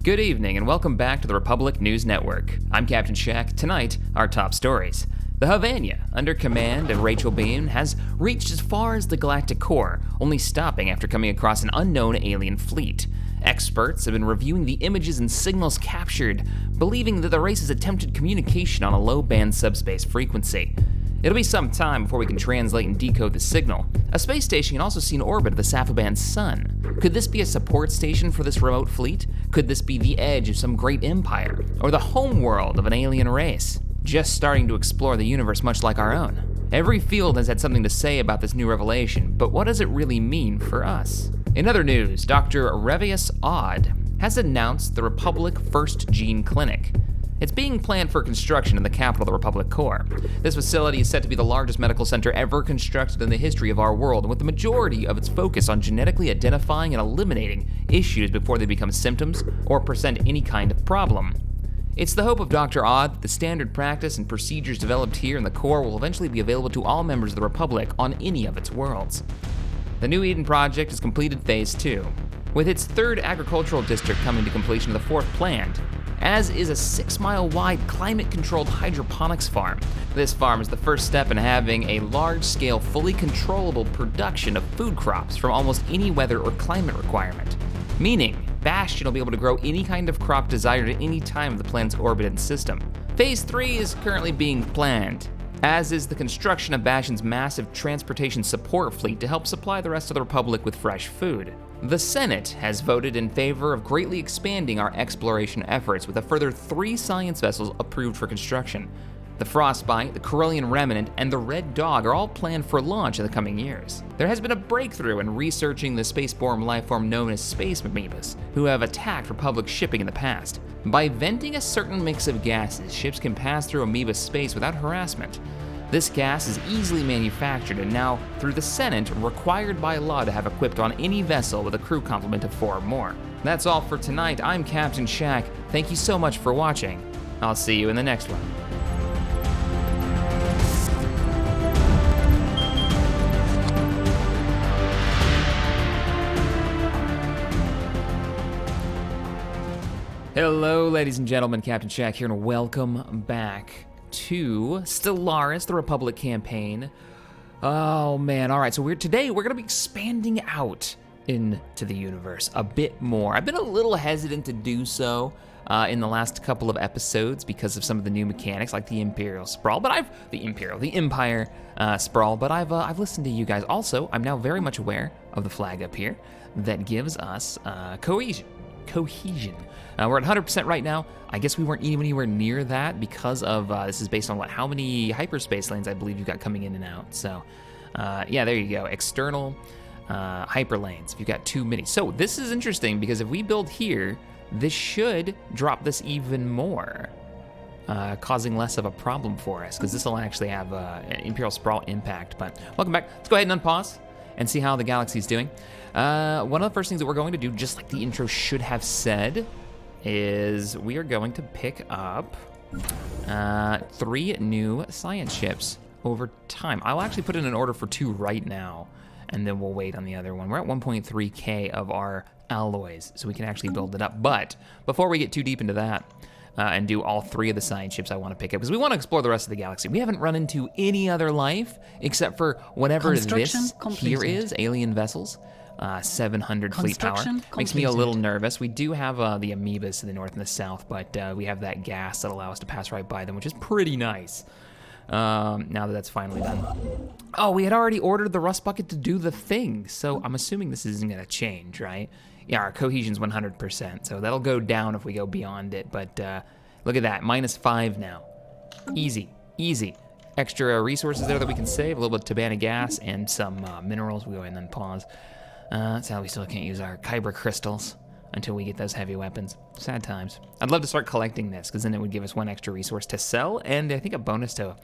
Good evening and welcome back to the Republic News Network. I'm Captain Shaq. Tonight, our top stories. The Havania, under command of Rachel Bean, has reached as far as the galactic core, only stopping after coming across an unknown alien fleet. Experts have been reviewing the images and signals captured, believing that the race has attempted communication on a low-band subspace frequency. It'll be some time before we can translate and decode the signal. A space station can also see an orbit of the Safaban's sun. Could this be a support station for this remote fleet? Could this be the edge of some great empire? Or the homeworld of an alien race? Just starting to explore the universe much like our own. Every field has had something to say about this new revelation, but what does it really mean for us? In other news, Dr. Revius Odd has announced the Republic First Gene Clinic. It's being planned for construction in the capital of the Republic core. This facility is set to be the largest medical center ever constructed in the history of our world, and with the majority of its focus on genetically identifying and eliminating issues before they become symptoms or present any kind of problem. It's the hope of Dr. Odd that the standard practice and procedures developed here in the core will eventually be available to all members of the Republic on any of its worlds. The New Eden project has completed Phase 2, with its third agricultural district coming to completion of the fourth planned, as is a 6-mile-wide climate-controlled hydroponics farm. This farm is the first step in having a large-scale, fully controllable production of food crops from almost any weather or climate requirement, meaning Bastion will be able to grow any kind of crop desired at any time of the planet's orbit and system. Phase 3 is currently being planned, as is the construction of Bastion's massive transportation support fleet to help supply the rest of the Republic with fresh food. The Senate has voted in favor of greatly expanding our exploration efforts with a further 3 science vessels approved for construction. The Frostbite, the Corellian Remnant, and the Red Dog are all planned for launch in the coming years. There has been a breakthrough in researching the spaceborne lifeform known as space amoebas, who have attacked Republic shipping in the past. By venting a certain mix of gases, ships can pass through amoeba space without harassment. This gas is easily manufactured and now, through the Senate, required by law to have equipped on any vessel with a crew complement of 4 or more. That's all for tonight. I'm Captain Shaq. Thank you so much for watching. I'll see you in the next one. Hello, ladies and gentlemen, Captain Shaq here, and welcome back to Stellaris, the Republic campaign. Oh man, all right, so today we're gonna be expanding out into the universe a bit more. I've been a little hesitant to do so in the last couple of episodes because of some of the new mechanics, like the Imperial Sprawl, but the Empire Sprawl, but I've listened to you guys. Also, I'm now very much aware of the flag up here that gives us cohesion. We're at 100% right now. I guess we weren't anywhere near that because of, this is based on how many hyperspace lanes I believe you've got coming in and out. So, yeah, there you go. External hyper lanes, if you've got too many. So this is interesting because if we build here, this should drop this even more, causing less of a problem for us because this will actually have an Imperial Sprawl impact. But welcome back. Let's go ahead and unpause and see how the galaxy's doing. One of the first things that we're going to do, just like the intro should have said, is we are going to pick up 3 new science ships over time. I'll actually put in an order for 2 right now, and then we'll wait on the other one. We're at 1.3K of our alloys, so we can actually build it up. But before we get too deep into that, and do all 3 of the science ships I want to pick up, because we want to explore the rest of the galaxy. We haven't run into any other life, except for whatever this here is, alien vessels. 700 fleet power. Makes me a little nervous. We do have the amoebas to the north and the south, but we have that gas that allows us to pass right by them, which is pretty nice. Now that that's finally done. Oh, we had already ordered the rust bucket to do the thing, so I'm assuming this isn't gonna change, right? Yeah, our cohesion's 100%, so that'll go down if we go beyond it, but look at that, -5 now. Easy, easy. Extra resources there that we can save, a little bit of Tabana gas and some minerals. We go ahead and then pause. Sad we still can't use our Kyber crystals until we get those heavy weapons. Sad times. I'd love to start collecting this, because then it would give us 1 extra resource to sell, and I think a bonus to,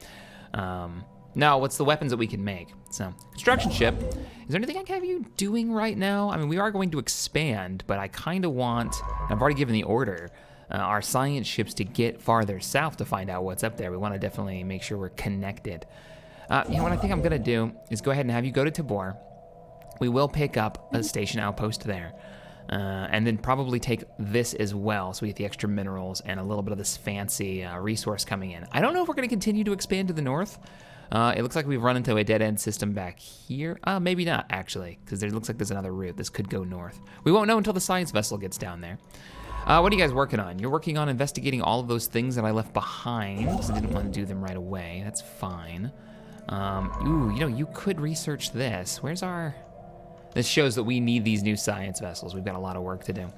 no, what's the weapons that we can make? So, construction ship. Is there anything I can have you doing right now? I mean, we are going to expand, but I kind of want, I've already given the order, our science ships to get farther south to find out what's up there. We want to definitely make sure we're connected. You know what I think I'm gonna do is go ahead and have you go to Tabor. We will pick up a station outpost there. And then probably take this as well, so we get the extra minerals and a little bit of this fancy resource coming in. I don't know if we're going to continue to expand to the north. It looks like we've run into a dead-end system back here. Maybe not, actually, because there looks like there's another route. This could go north. We won't know until the science vessel gets down there. What are you guys working on? You're working on investigating all of those things that I left behind, because I didn't want to do them right away. That's fine. Ooh, you know, you could research this. Where's our... This shows that we need these new science vessels. We've got a lot of work to do.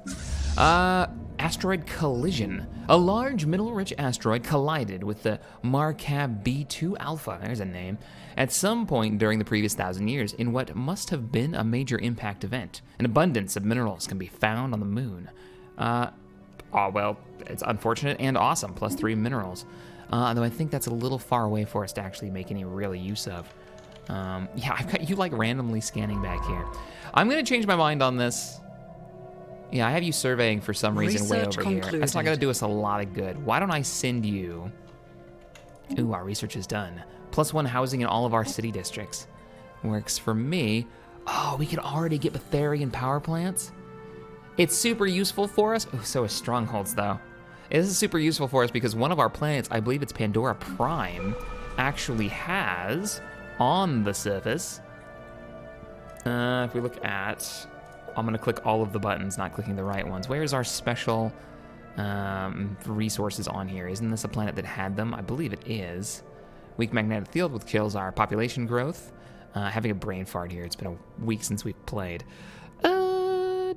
Asteroid collision. A large mineral-rich asteroid collided with the Marcab B2 Alpha, there's a name, at some point during the previous 1,000 years in what must have been a major impact event. An abundance of minerals can be found on the moon. Well, it's unfortunate and awesome, +3 minerals. Though I think that's a little far away for us to actually make any real use of. Yeah, I've got you like randomly scanning back here. I'm gonna change my mind on this. Yeah, I have you surveying for some reason way over here. That's not gonna do us a lot of good. Why don't I send you... Ooh, our research is done. +1 housing in all of our city districts. Works for me. Oh, we can already get Betharian power plants? It's super useful for us. Oh, so is strongholds though. This is super useful for us because one of our planets, I believe it's Pandora Prime, actually has... on the surface, if we look at, I'm gonna click all of the buttons, not clicking the right ones. Where's our special resources on here? Isn't this a planet that had them? I believe it is. Weak magnetic field, which kills our population growth. Having a brain fart here. It's been a week since we've played. Now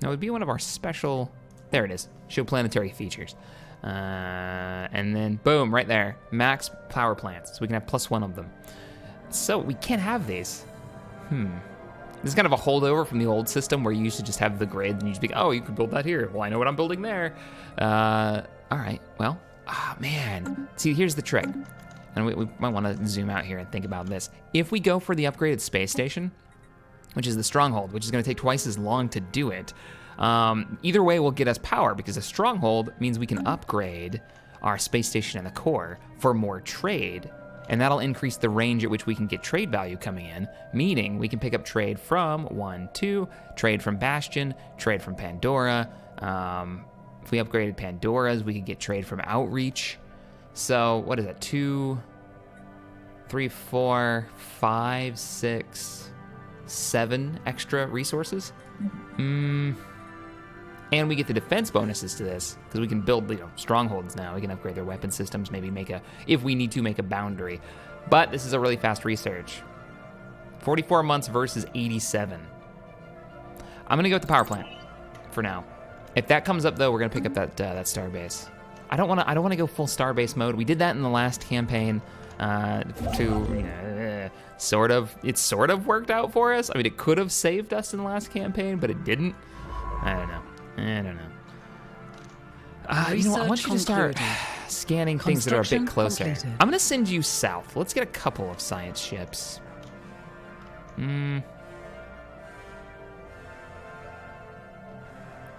it would be one of our special, there it is, show planetary features. And then boom, right there, max power plants, so we can have +1 of them. So we can't have these. This is kind of a holdover from the old system where you used to just have the grid and you just be, oh, you could build that here. Well, I know what I'm building there. All right, well, man. See, here's the trick. And we might want to zoom out here and think about this. If we go for the upgraded space station, which is the stronghold, which is going to take twice as long to do it, either way will get us power because a stronghold means we can upgrade our space station and the core for more trade, and that'll increase the range at which we can get trade value coming in, meaning we can pick up trade from 1, 2, trade from Bastion, trade from Pandora. If we upgraded Pandora's, we could get trade from Outreach. So what is that, 2, 3, 4, 5, 6, 7 extra resources? And we get the defense bonuses to this, because we can build, strongholds now. We can upgrade their weapon systems, maybe if we need to, make a boundary. But this is a really fast research. 44 months versus 87. I'm gonna go with the power plant for now. If that comes up though, we're gonna pick up that starbase. I don't wanna go full starbase mode. We did that in the last campaign. It sort of worked out for us. I mean, it could have saved us in the last campaign, but it didn't. I don't know. I want you to start scanning things that are a bit closer. Completed. I'm gonna send you south. Let's get a couple of science ships.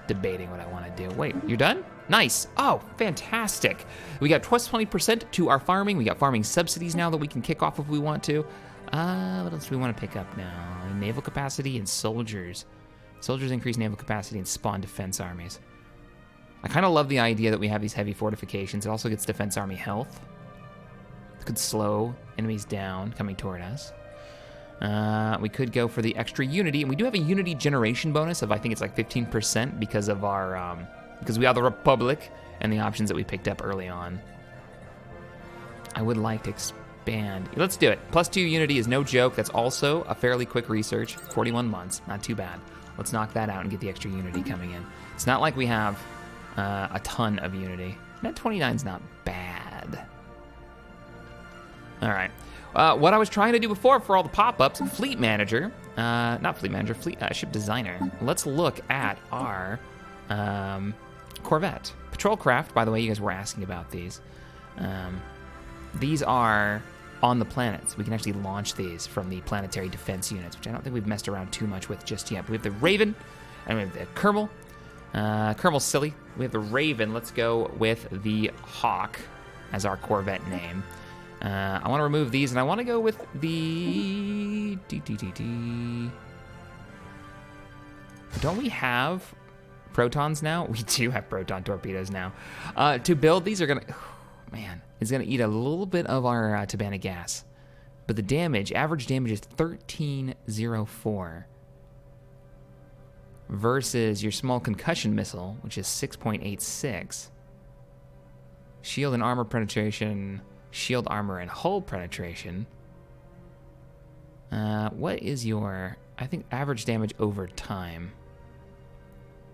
Debating what I want to do. Wait, you're done? Nice. Oh, fantastic. We got plus 20% to our farming. We got farming subsidies now that we can kick off if we want to. What else do we want to pick up now? Naval capacity and soldiers. Soldiers increase naval capacity and spawn defense armies. I kind of love the idea that we have these heavy fortifications. It also gets defense army health. It could slow enemies down coming toward us. We could go for the extra unity, and we do have a unity generation bonus of, I think it's like 15% because of our, because we are the Republic and the options that we picked up early on. I would like to expand. Let's do it. +2 unity is no joke. That's also a fairly quick research. 41 months, not too bad. Let's knock that out and get the extra unity coming in. It's not like we have a ton of unity. Net 29's not bad. All right. What I was trying to do before for all the pop-ups, fleet manager, ship designer. Let's look at our Corvette. Patrol craft, by the way, you guys were asking about these. These are on the planets. We can actually launch these from the planetary defense units, which I don't think we've messed around too much with just yet. But we have the Raven, and we have the Kerbal. Kerbal's silly. We have the Raven. Let's go with the Hawk as our Corvette name. I want to remove these, and I want to go with the Don't we have protons now? We do have proton torpedoes now. To build these are gonna, man, it's gonna eat a little bit of our Tabana gas. But the damage, average damage is 1304 versus your small concussion missile, which is 6.86. Shield and armor penetration, shield armor and hull penetration. What is your, I think, average damage over time?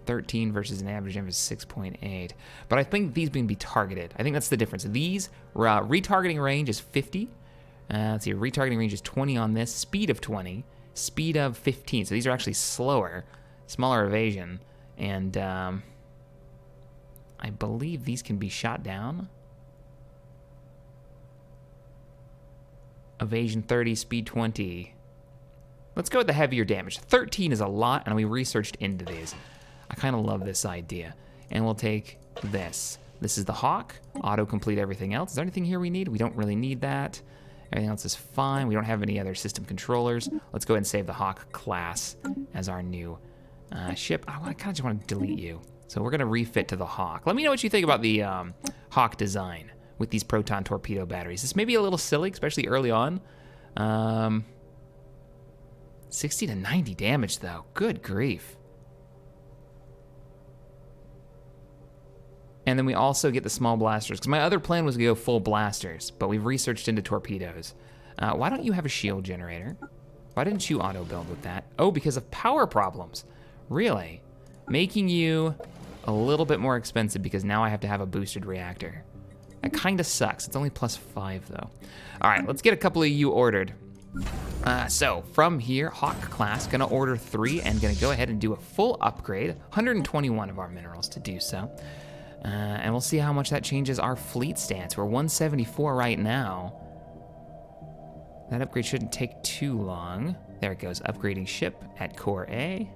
13 versus an average damage of 6.8. But I think these can be targeted. I think that's the difference. These, retargeting range is 50. Let's see, retargeting range is 20 on this. Speed of 20. Speed of 15. So these are actually slower. Smaller evasion. And I believe these can be shot down. Evasion 30, speed 20. Let's go with the heavier damage. 13 is a lot, and we researched into these. I kind of love this idea. And we'll take this. This is the Hawk. Auto-complete everything else. Is there anything here we need? We don't really need that. Everything else is fine. We don't have any other system controllers. Let's go ahead and save the Hawk class as our new ship. I kind of just want to delete you. So we're going to refit to the Hawk. Let me know what you think about the Hawk design with these proton torpedo batteries. This may be a little silly, especially early on. 60 to 90 damage, though. Good grief. And then we also get the small blasters, because my other plan was to go full blasters, but we've researched into torpedoes. Why don't you have a shield generator? Why didn't you auto-build with that? Oh, because of power problems. Really? Making you a little bit more expensive because now I have to have a boosted reactor. That kind of sucks. It's only +5, though. All right, let's get a couple of you ordered. So from here, Hawk class, gonna order 3 and gonna go ahead and do a full upgrade. 121 of our minerals to do so. And we'll see how much that changes our fleet stance. We're 174 right now. That upgrade shouldn't take too long. There it goes, upgrading ship at Core A.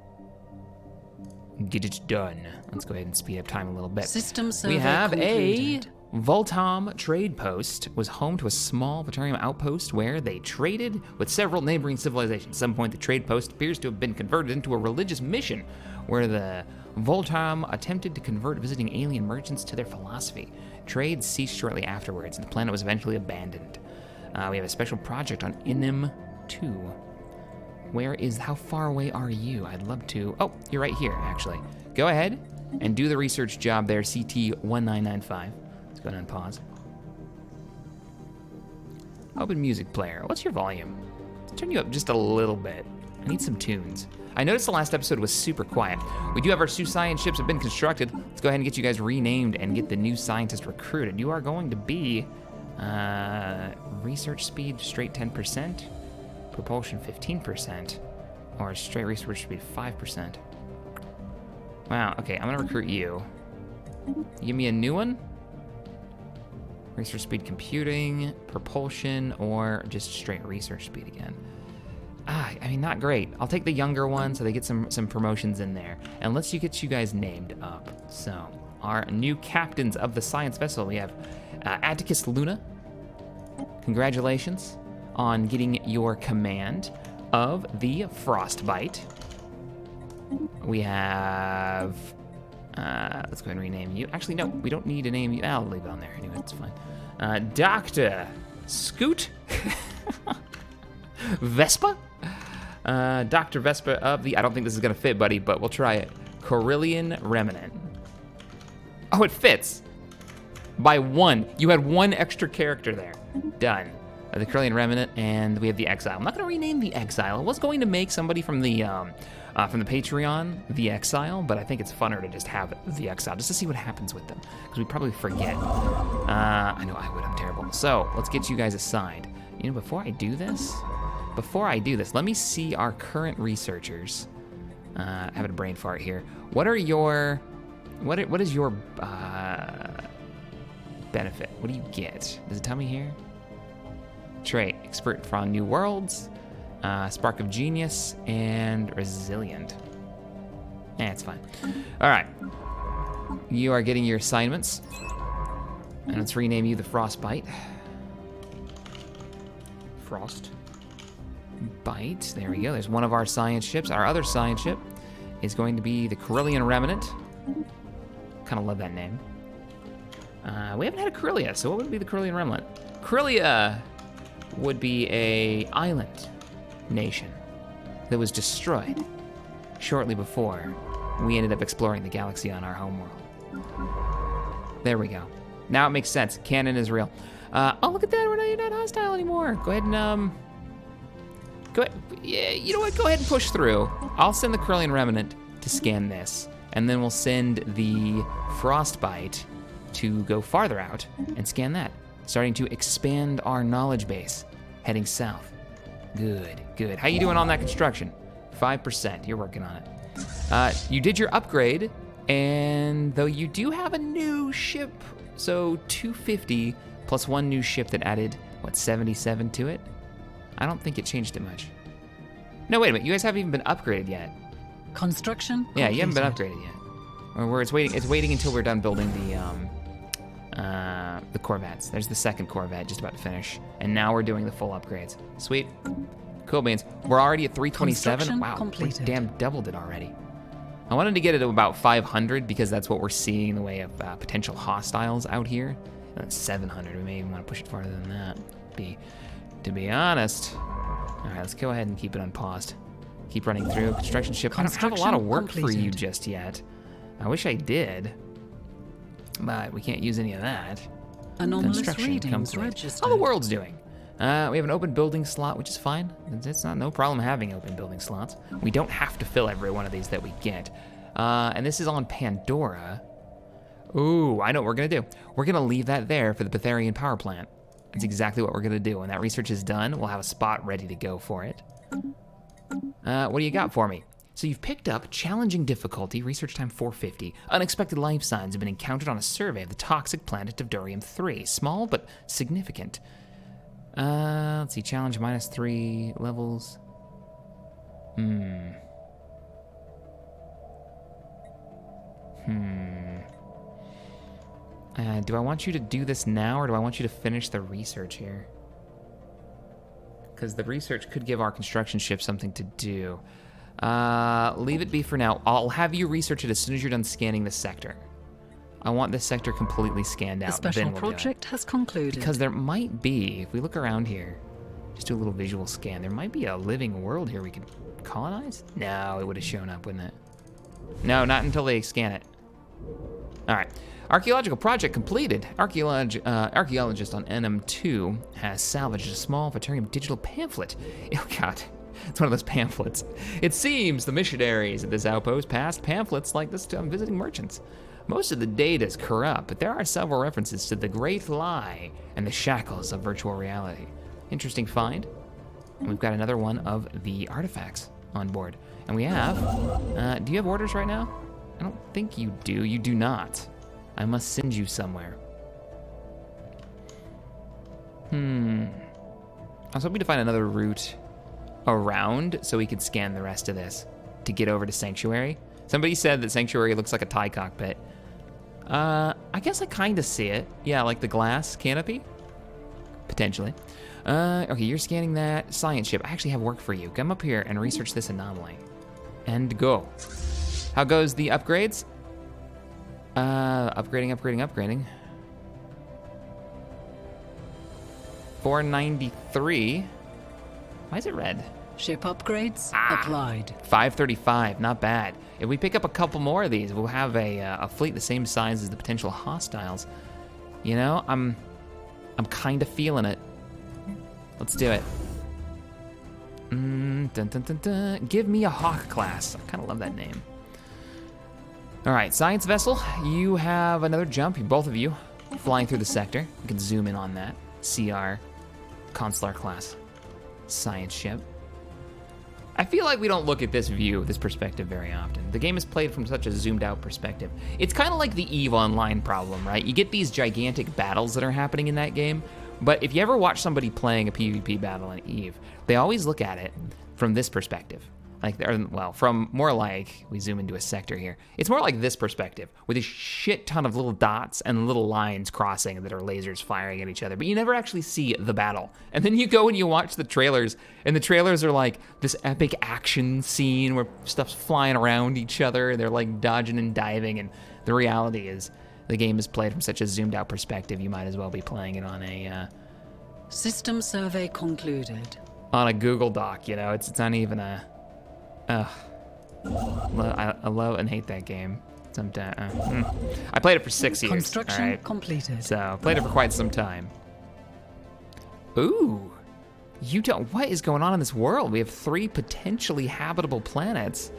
Get it done. Let's go ahead and speed up time a little bit. System survey we have concluded. a Voltam trade post. Was home to a small Veterium outpost where they traded with several neighboring civilizations. At some point, the trade post appears to have been converted into a religious mission where the Voltam attempted to convert visiting alien merchants to their philosophy. Trade ceased shortly afterwards, and the planet was eventually abandoned. We have a special project on Inem 2. How far away are you? I'd love to. Oh, you're right here, actually. Go ahead and do the research job there, CT1995. Let's go ahead and pause. Open music player. What's your volume? Let's turn you up just a little bit. I need some tunes. I noticed the last episode was super quiet. We do have our 2 science ships have been constructed. Let's go ahead and get you guys renamed and get the new scientist recruited. You are going to be research speed straight 10%, propulsion 15%, or straight research speed 5%. Wow, okay, I'm gonna recruit you. Give me a new one? Research speed computing, propulsion, or just straight research speed again. I mean, not great. I'll take the younger one so they get some promotions in there. And let's get you guys named up. So, our new captains of the science vessel, we have Atticus Luna. Congratulations on getting your command of the Frostbite. We have, let's go ahead and rename you. Actually, no, we don't need to name you. I'll leave it on there anyway, it's fine. Dr. Scoot Vespa? Dr. Vespa of the, I don't think this is gonna fit, buddy, but we'll try it. Corellian Remnant. Oh, it fits. By 1. You had 1 extra character there. Done. The Corellian Remnant, and we have the Exile. I'm not gonna rename the Exile. I was going to make somebody from the Patreon the Exile, but I think it's funner to just have the Exile, just to see what happens with them, because we probably forget. I know I would, I'm terrible. So, let's get you guys assigned. You know, before I do this, let me see our current researchers. Having a brain fart here. What is your benefit? What do you get? Does it tell me here? Trait, expert from new worlds, spark of genius, and resilient. It's fine. All right, you are getting your assignments, and let's rename you the Frostbite. Frostbite, there we go. There's one of our science ships. Our other science ship is going to be the Corellian Remnant. Kind of love that name. We haven't had a Corellia, so what would be the Corellian Remnant? Corellia would be a island nation that was destroyed shortly before we ended up exploring the galaxy on our homeworld. There we go. Now it makes sense. Canon is real. Oh, look at that. You're not hostile anymore. Go ahead and, go ahead. Yeah, you know what? Go ahead and push through. I'll send the Corellian Remnant to scan this, and then we'll send the Frostbite to go farther out and scan that, starting to expand our knowledge base, heading south. Good, good. How you doing on that construction? 5%, you're working on it. You did your upgrade, and though you do have a new ship, so 250 plus one new ship that added, what, 77 to it? I don't think it changed it much. No, wait a minute, you guys haven't even been upgraded yet. Construction Yeah, completed. you haven't been upgraded yet. Or it's waiting until we're done building the Corvettes. There's the second Corvette just about to finish. And now we're doing the full upgrades. Sweet. Cool beans. We're already at 327. Construction Wow, we completed. damn doubled it already. I wanted to get it to about 500 because that's what we're seeing in the way of potential hostiles out here. 700, we may even want to push it farther than that. To be honest. All right, let's go ahead and keep it unpaused. Keep running through. Construction ship. I don't have a lot of work for you just yet. I wish I did, but we can't use any of that. Anomalous Construction readings complete. registered. How the world's doing? We have an open building slot, which is fine. It's not no problem having open building slots. We don't have to fill every one of these that we get. And this is on Pandora. Ooh, I know what we're gonna do. We're gonna leave that there for the Betharian power plant. That's exactly what we're gonna do. When that research is done, we'll have a spot ready to go for it. What do you got for me? So you've picked up challenging difficulty, research time 450. Unexpected life signs have been encountered on a survey of the toxic planet of Dorium-3. Small but significant. Let's see, challenge -3 levels. Do I want you to do this now, or do I want you to finish the research here? Because the research could give our construction ship something to do. Leave it be for now. I'll have you research it as soon as you're done scanning this sector. I want this sector completely scanned out. The special then we'll do it. project has concluded. Because there might be, if we look around here, just do a little visual scan, there might be a living world here we could colonize? No, it would have shown up, wouldn't it? No, not until they scan it. All right. Archaeological project completed. Archaeologist on NM2 has salvaged a small Vatarium digital pamphlet. Oh God, it's one of those pamphlets. It seems the missionaries at this outpost passed pamphlets like this to visiting merchants. Most of the data is corrupt, but there are several references to the Great Lie and the shackles of virtual reality. Interesting find. And we've got another one of the artifacts on board. And we have, do you have orders right now? I don't think you do. You do not. I must send you somewhere. I was hoping to find another route around so we could scan the rest of this to get over to Sanctuary. Somebody said that Sanctuary looks like a TIE cockpit. I guess I kind of see it. Yeah, like the glass canopy? Potentially. Okay, you're scanning that science ship. I actually have work for you. Come up here and research this anomaly. And go. How goes the upgrades? Upgrading. 493. Why is it red? Ship upgrades applied. 535, not bad. If we pick up a couple more of these, we'll have a fleet the same size as the potential hostiles. You know, I'm kind of feeling it. Let's do it. Dun, dun, dun, dun. Give me a Hawk class. I kind of love that name. All right, science vessel, you have another jump. Both of you flying through the sector. You can zoom in on that. CR, Consular class, science ship. I feel like we don't look at this view, this perspective very often. The game is played from such a zoomed out perspective. It's kind of like the EVE Online problem, right? You get these gigantic battles that are happening in that game, but if you ever watch somebody playing a PvP battle in EVE, they always look at it from this perspective. Like, well, from more like, we zoom into a sector here. It's more like this perspective, with a shit ton of little dots and little lines crossing that are lasers firing at each other, but you never actually see the battle. And then you go and you watch the trailers, and the trailers are like this epic action scene where stuff's flying around each other, and they're like dodging and diving, and the reality is the game is played from such a zoomed out perspective, you might as well be playing it on a... System survey concluded. on a Google Doc, you know? It's not even a... I love and hate that game. Sometimes I played it for 6 years. Construction completed. So played it for quite some time. Ooh, what is going on in this world? We have 3 potentially habitable planets.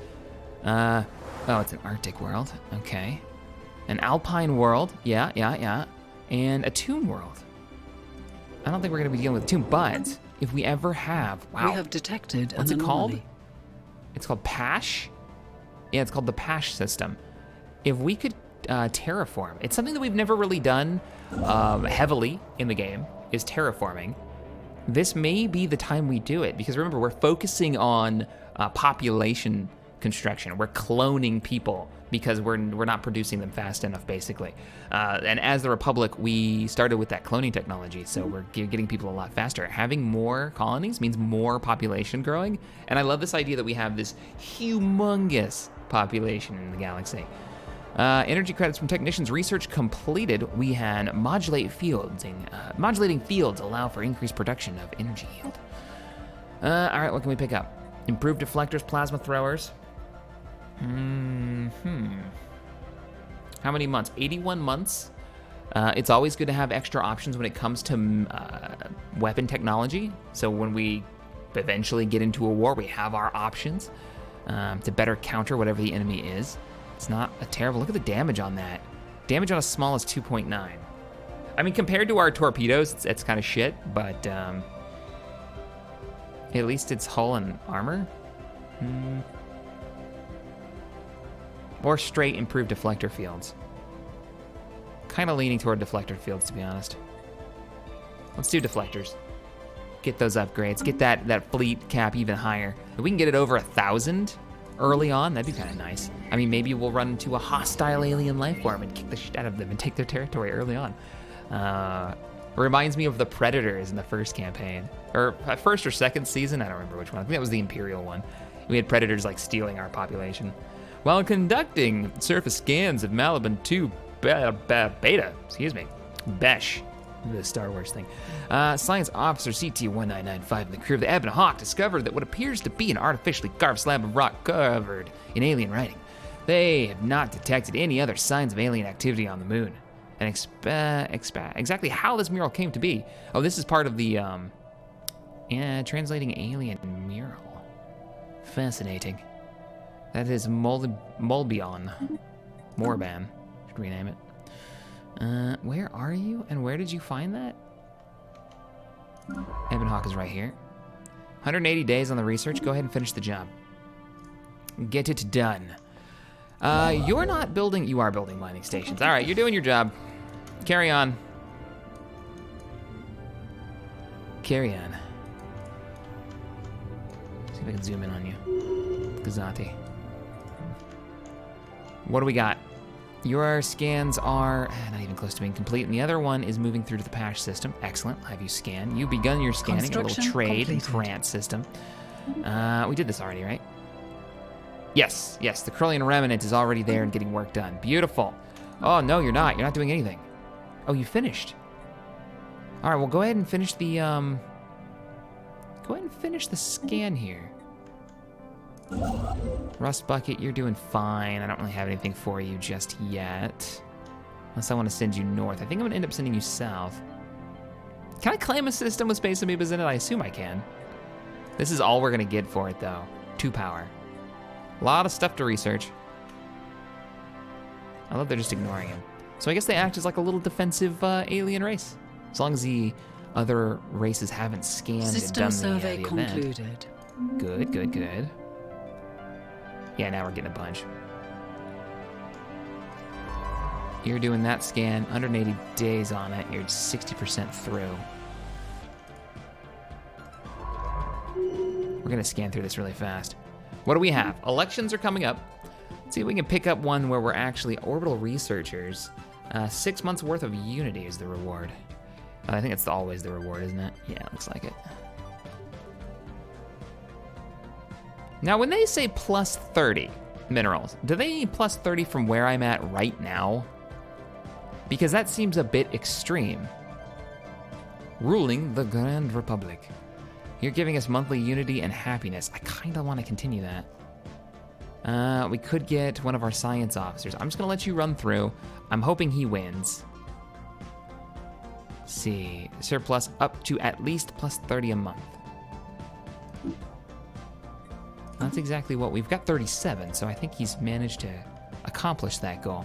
Oh, it's an Arctic world. Okay, an Alpine world. Yeah. And a Toon world. I don't think we're gonna be dealing with a Toon, but if we ever have, wow, we have detected what's an it anomaly. called? It's called Pash? Yeah, it's called the Pash system. If we could terraform, it's something that we've never really done heavily in the game, is terraforming. This may be the time we do it, because remember, we're focusing on population construction. We're cloning people because we're not producing them fast enough, basically. And as the Republic, we started with that cloning technology, so we're getting people a lot faster. Having more colonies means more population growing, and I love this idea that we have this humongous population in the galaxy. Energy credits from technicians. Research completed. We had modulating fields allow for increased production of energy yield. All right, what can we pick up? Improved deflectors, plasma throwers. How many months? 81 months. It's always good to have extra options when it comes to weapon technology. So when we eventually get into a war, we have our options to better counter whatever the enemy is. It's not a terrible, look at the damage on that. Damage on a small is 2.9. I mean, compared to our torpedoes, it's kind of shit, but at least it's hull and armor. Or straight improved deflector fields. Kind of leaning toward deflector fields, to be honest. Let's do deflectors. Get those upgrades. Get that fleet cap even higher. If we can get it over 1,000 early on, that'd be kind of nice. I mean, maybe we'll run into a hostile alien life form and kick the shit out of them and take their territory early on. Reminds me of the Predators in the first campaign. Or first or second season, I don't remember which one. I think that was the Imperial one. We had Predators like stealing our population. While conducting surface scans of Malibin 2 Beta, Besh, the Star Wars thing, Science Officer CT-1995 and the crew of the Ebon Hawk discovered that what appears to be an artificially carved slab of rock covered in alien writing. They have not detected any other signs of alien activity on the moon. And exactly how this mural came to be. Oh, this is part of the translating alien mural. Fascinating. That is Mulbion. Morban. Should rename it. Where are you, and where did you find that? Ebon Hawk is right here. 180 days on the research. Go ahead and finish the job. Get it done. You're not building... You are building mining stations. All right, you're doing your job. Carry on. Carry on. See if I can zoom in on you. Gazati. What do we got? Your scans are not even close to being complete, and the other one is moving through to the Pash system. Excellent. I'll have you scan. You've begun your scanning, a little trade and grant system. We did this already, right? Yes. The Krullian Remnant is already there and getting work done. Beautiful. Oh, no, you're not. You're not doing anything. Oh, you finished. All right, well, go ahead and finish the, scan here. Rust Bucket, you're doing fine. I don't really have anything for you just yet. Unless I want to send you north. I think I'm gonna end up sending you south. Can I claim a system with space amoebas in it? I assume I can. This is all we're gonna get for it though. 2 power. A lot of stuff to research. I love they're just ignoring him. So I guess they act as like a little defensive alien race. As long as the other races haven't scanned System and done survey the concluded. event. Good. Yeah, now we're getting a bunch. You're doing that scan, 180 days on it. You're 60% through. We're gonna scan through this really fast. What do we have? Elections are coming up. Let's see if we can pick up one where we're actually orbital researchers. 6 months worth of Unity is the reward. I think it's always the reward, isn't it? Yeah, it looks like it. Now, when they say plus 30 minerals, do they mean plus 30 from where I'm at right now? Because that seems a bit extreme. Ruling the Grand Republic. You're giving us monthly unity and happiness. I kind of want to continue that. We could get one of our science officers. I'm just going to let you run through. I'm hoping he wins. Let's see, surplus up to at least plus 30 a month. That's exactly what we've got, 37, so I think he's managed to accomplish that goal.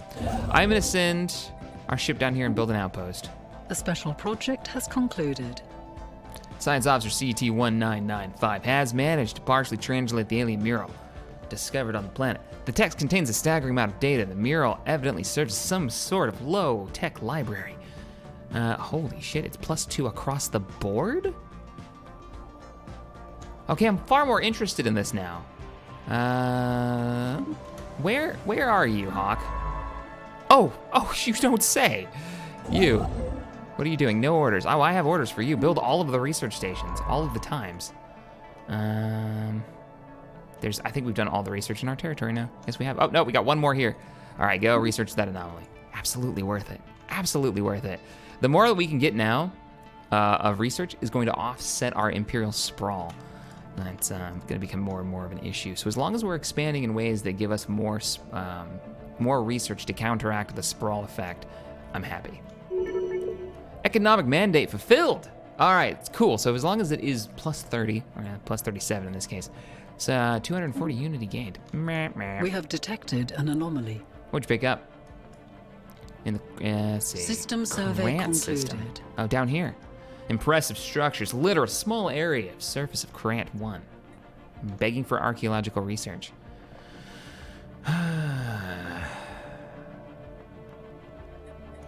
I'm gonna send our ship down here and build an outpost. The special project has concluded. Science Officer CT-1995 has managed to partially translate the alien mural discovered on the planet. The text contains a staggering amount of data. The mural evidently serves as some sort of low-tech library. Holy shit, it's +2 across the board? Okay, I'm far more interested in this now. Where are you, Hawk? Oh, you don't say. You, what are you doing? No orders. Oh, I have orders for you. Build all of the research stations, all of the times. I think we've done all the research in our territory now. Yes, we have. Oh, no, we got one more here. All right, go research that anomaly. Absolutely worth it. Absolutely worth it. The more that we can get now of research is going to offset our Imperial sprawl. That's going to become more and more of an issue. So as long as we're expanding in ways that give us more research to counteract the sprawl effect, I'm happy. Economic mandate fulfilled. All right, it's cool. So as long as it is plus 30, or plus 37 in this case, it's 240 unity gained. We have detected an anomaly. What'd you pick up? In the, let's see. System survey Grant concluded. system. Oh, down here. Impressive structures litter a small area of surface of Grant 1. Begging for archaeological research.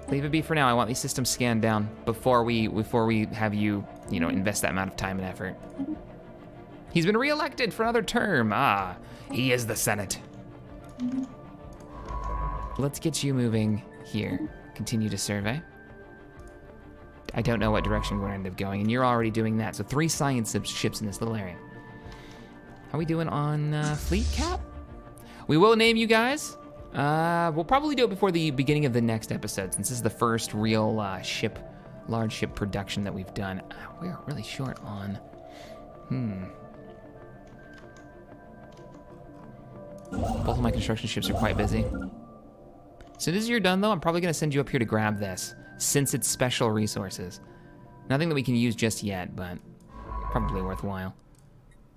Leave it be for now. I want these systems scanned down before we have you, invest that amount of time and effort. He's been reelected for another term. Ah, he is the Senate. Let's get you moving here. Continue to survey. I don't know what direction we're going to end up going, and you're already doing that. So 3 science ships in this little area. How are we doing on fleet cap? We will name you guys. We'll probably do it before the beginning of the next episode, since this is the first real large ship production that we've done. We're really short on. Both of my construction ships are quite busy. As soon as you're done, though, I'm probably going to send you up here to grab this, since it's special resources. Nothing that we can use just yet, but probably worthwhile.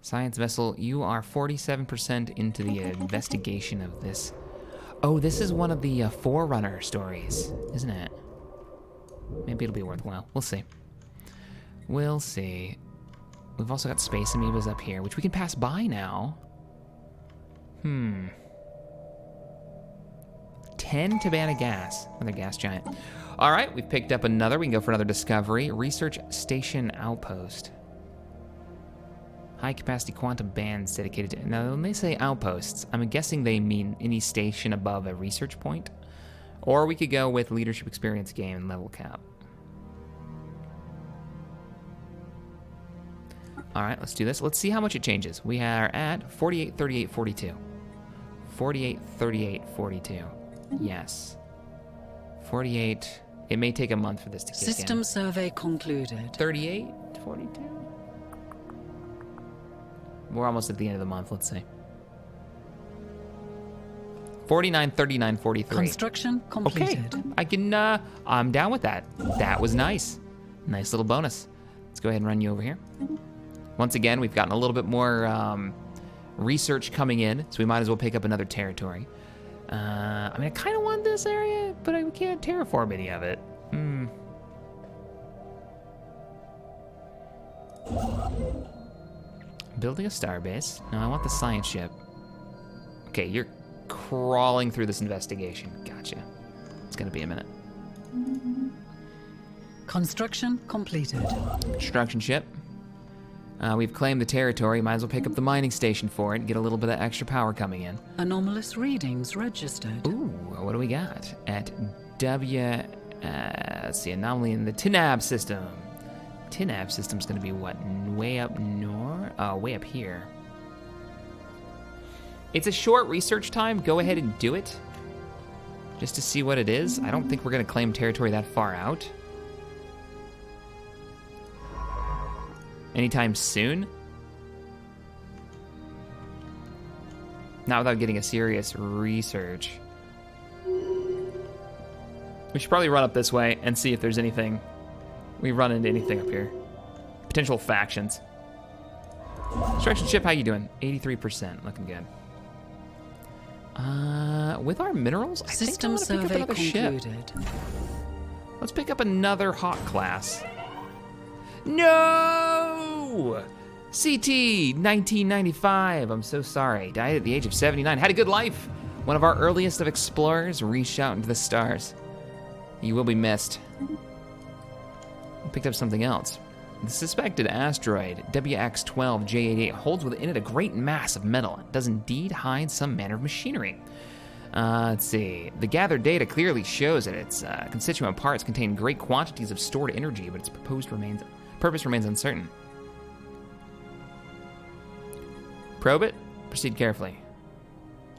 Science vessel, you are 47% into the investigation of this. Oh, this is one of the Forerunner stories, isn't it? Maybe it'll be worthwhile. We'll see. We'll see. We've also got space amoebas up here, which we can pass by now. 10 Tabana gas, another gas giant. All right, we've picked up another. We can go for another discovery. Research station outpost. High capacity quantum bands dedicated to, now when they say outposts, I'm guessing they mean any station above a research point. Or we could go with leadership experience gain and level cap. All right, let's do this. Let's see how much it changes. We are at 48, 38, 42. 48, 38, 42. Yes. 48. It may take a month for this to kick in. System survey concluded. 38, 42. We're almost at the end of the month, let's see. 49, 39, 43. Construction completed. Okay, I can, I'm down with that. That was nice. Nice little bonus. Let's go ahead and run you over here. Once again, we've gotten a little bit more research coming in, so we might as well pick up another territory. I mean, I kind of want this area, but we can't terraform any of it. Building a starbase. No, I want the science ship. Okay, you're crawling through this investigation. Gotcha. It's gonna be a minute. Construction completed. Construction ship. We've claimed the territory. Might as well pick up the mining station for it and get a little bit of extra power coming in. Anomalous readings registered. Ooh, what do we got? At let's see, anomaly in the TNAB system. TNAB system's gonna be what? Way up north? Oh, way up here. It's a short research time. Go ahead and do it. Just to see what it is. I don't think we're gonna claim territory that far out. Anytime soon? Not without getting a serious research. We should probably run up this way and see if there's anything. We run into anything up here. Potential factions. Construction ship, how you doing? 83%, looking good. With our minerals, I think I want to pick up another ship. Let's pick up another Hawk class. No! CT 1995. I'm so sorry. Died at the age of 79. Had a good life. One of our earliest of explorers reached out into the stars. You will be missed. I picked up something else. The suspected asteroid, WX-12J88, holds within it a great mass of metal. It does indeed hide some manner of machinery. Let's see. The gathered data clearly shows that its constituent parts contain great quantities of stored energy, but its purpose remains uncertain. Probe it. Proceed carefully.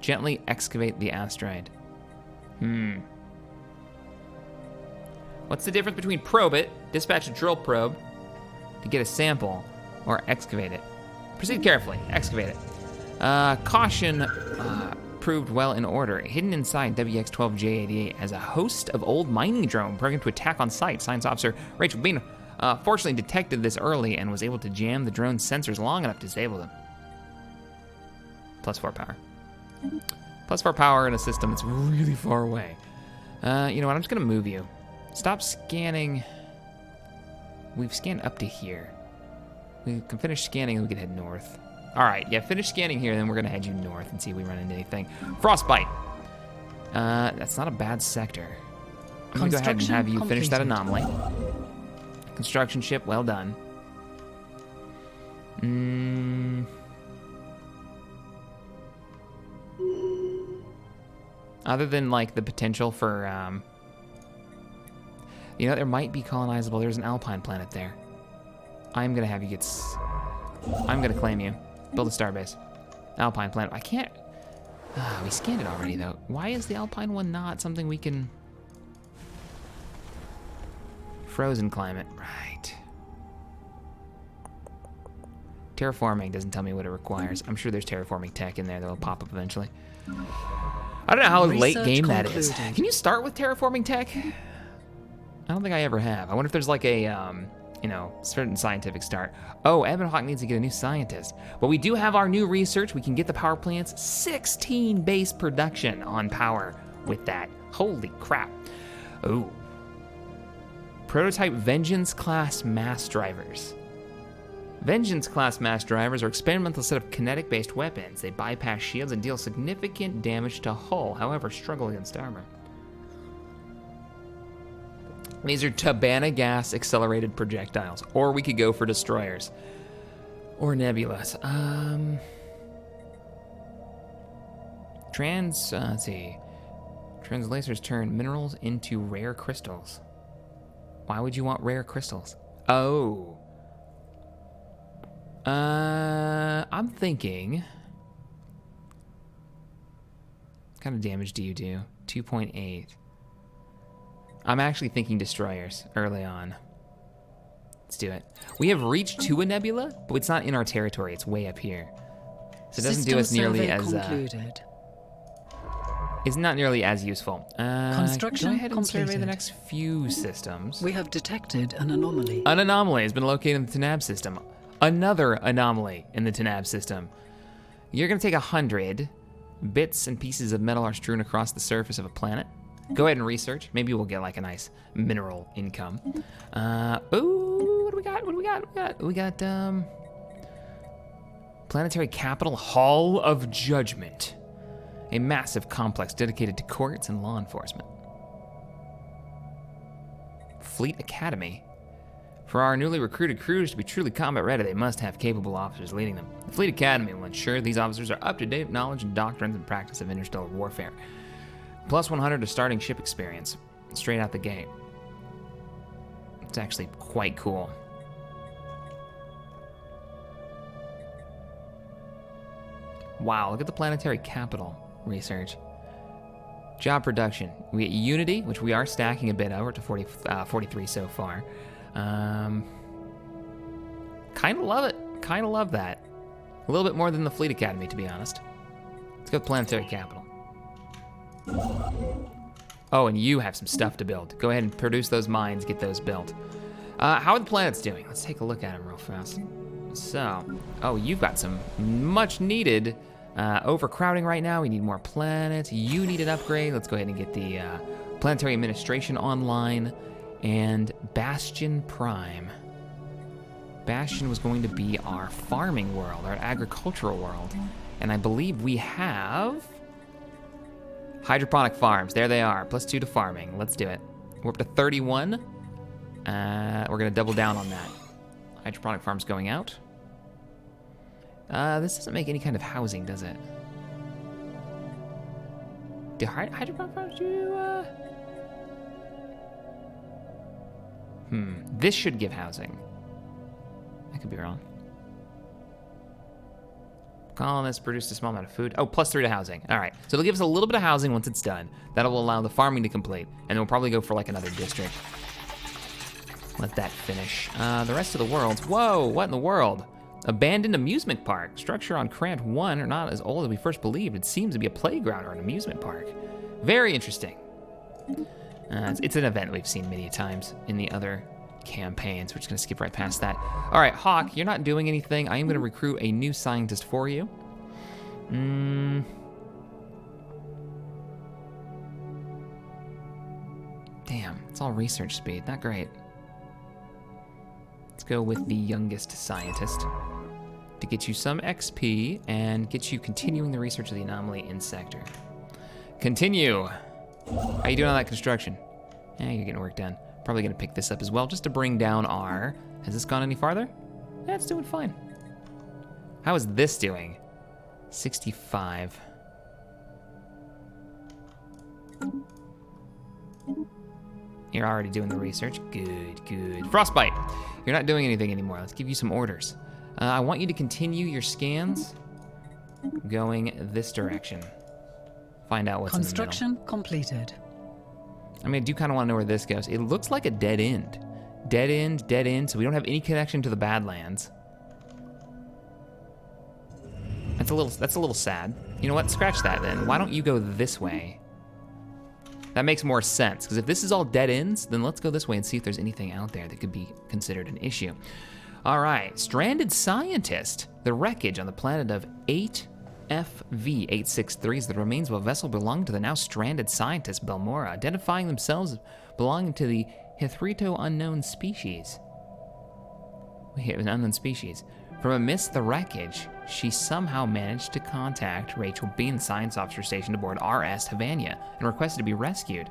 Gently excavate the asteroid. What's the difference between probe it, dispatch a drill probe to get a sample, or excavate it? Proceed carefully. Excavate it. Caution proved well in order. Hidden inside WX-12J88 as a host of old mining drone programmed to attack on site. Science officer Rachel Bean fortunately detected this early and was able to jam the drone's sensors long enough to disable them. +4 power. +4 power in a system that's really far away. You know what? I'm just gonna move you. Stop scanning. We've scanned up to here. We can finish scanning and we can head north. All right, yeah, finish scanning here, then we're gonna head you north and see if we run into anything. Frostbite. That's not a bad sector. I'm gonna go ahead and have you finish that anomaly. Construction ship, well done. Other than like the potential for, you know, there might be colonizable. There's an alpine planet there. I'm gonna have you get, I'm gonna claim you. Build a starbase. Alpine planet, I can't, we scanned it already though. Why is the alpine one not something we can, frozen climate, right. Terraforming doesn't tell me what it requires. I'm sure there's terraforming tech in there that'll pop up eventually. I don't know how late game that is. Can you start with terraforming tech? I don't think I ever have. I wonder if there's like a, you know, certain scientific start. Oh, Ebon Hawk needs to get a new scientist. But we do have our new research. We can get the power plants 16 base production on power with that. Holy crap. Oh. Prototype Vengeance class mass drivers. Vengeance class mass drivers are experimental set of kinetic-based weapons. They bypass shields and deal significant damage to hull, however, struggle against armor. These are Tabana gas accelerated projectiles, or we could go for destroyers. Or nebulas. Let's see. Translators turn minerals into rare crystals. Why would you want rare crystals? Oh. I'm thinking. What kind of damage do you do? 2.8. I'm actually thinking destroyers early on. Let's do it. We have reached to a nebula, but it's not in our territory. It's way up here. So it doesn't do us nearly as, it's not nearly as useful. Construction go ahead and completed. survey the next few systems. We have detected an anomaly. An anomaly has been located in the TNAB system. Another anomaly in the TNAB system. You're gonna take 100 bits and pieces of metal are strewn across the surface of a planet. Go ahead and research. Maybe we'll get like a nice mineral income. Ooh, what do we got? What do we got? We got Planetary Capital Hall of Judgment. A massive complex dedicated to courts and law enforcement. Fleet Academy. For our newly recruited crews to be truly combat ready, they must have capable officers leading them. The Fleet Academy will ensure these officers are up to date with knowledge and doctrines and practice of interstellar warfare. Plus 100 to starting ship experience, straight out the gate. It's actually quite cool. Wow, look at the planetary capital research. Job production. We get Unity, which we are stacking a bit over to 43 so far. Kind of love it. Kind of love that. A little bit more than the Fleet Academy, to be honest. Let's go with planetary capital. Oh, and you have some stuff to build. Go ahead and produce those mines, get those built. How are the planets doing? Let's take a look at them real fast. So, oh, you've got some much needed overcrowding right now. We need more planets. You need an upgrade. Let's go ahead and get the planetary administration online. And Bastion Prime. Bastion was going to be our farming world, our agricultural world. And I believe we have hydroponic farms. There they are, +2 to farming. Let's do it. We're up to 31. We're gonna double down on that. Hydroponic farms going out. This doesn't make any kind of housing, does it? Do hydroponic farms do, This should give housing. I could be wrong. Colonists produced a small amount of food. Oh, +3 to housing. All right, so it'll give us a little bit of housing once it's done. That'll allow the farming to complete, and then we'll probably go for like another district. Let that finish. The rest of the world. Whoa, what in the world? Abandoned amusement park. Structure on Krant 1 are not as old as we first believed. It seems to be a playground or an amusement park. Very interesting. It's an event we've seen many times in the other campaigns. We're just gonna skip right past that. All right, Hawk, you're not doing anything. I am gonna recruit a new scientist for you. Damn, it's all research speed, not great. Let's go with the youngest scientist to get you some XP and get you continuing the research of the anomaly in sector. Continue. How you doing on that construction? Yeah, you're getting work done. Probably gonna pick this up as well, just to bring down our... Has this gone any farther? Yeah, it's doing fine. How is this doing? 65. You're already doing the research. Good, good. Frostbite, you're not doing anything anymore. Let's give you some orders. I want you to continue your scans going this direction. Find out what's in the middle. Construction completed. I mean, I do kind of want to know where this goes. It looks like a dead end. Dead end, dead end, so we don't have any connection to the Badlands. That's a little sad. You know what, scratch that then. Why don't you go this way? That makes more sense, because if this is all dead ends, then let's go this way and see if there's anything out there that could be considered an issue. All right, stranded scientist. The wreckage on the planet of 8FV863 is the remains of a vessel belonging to the now stranded scientist Belmora, identifying themselves as belonging to the Hithrito unknown species. We hit an unknown species. From amidst the wreckage, she somehow managed to contact Rachel Bean, the science officer stationed aboard RS Havania, and requested to be rescued.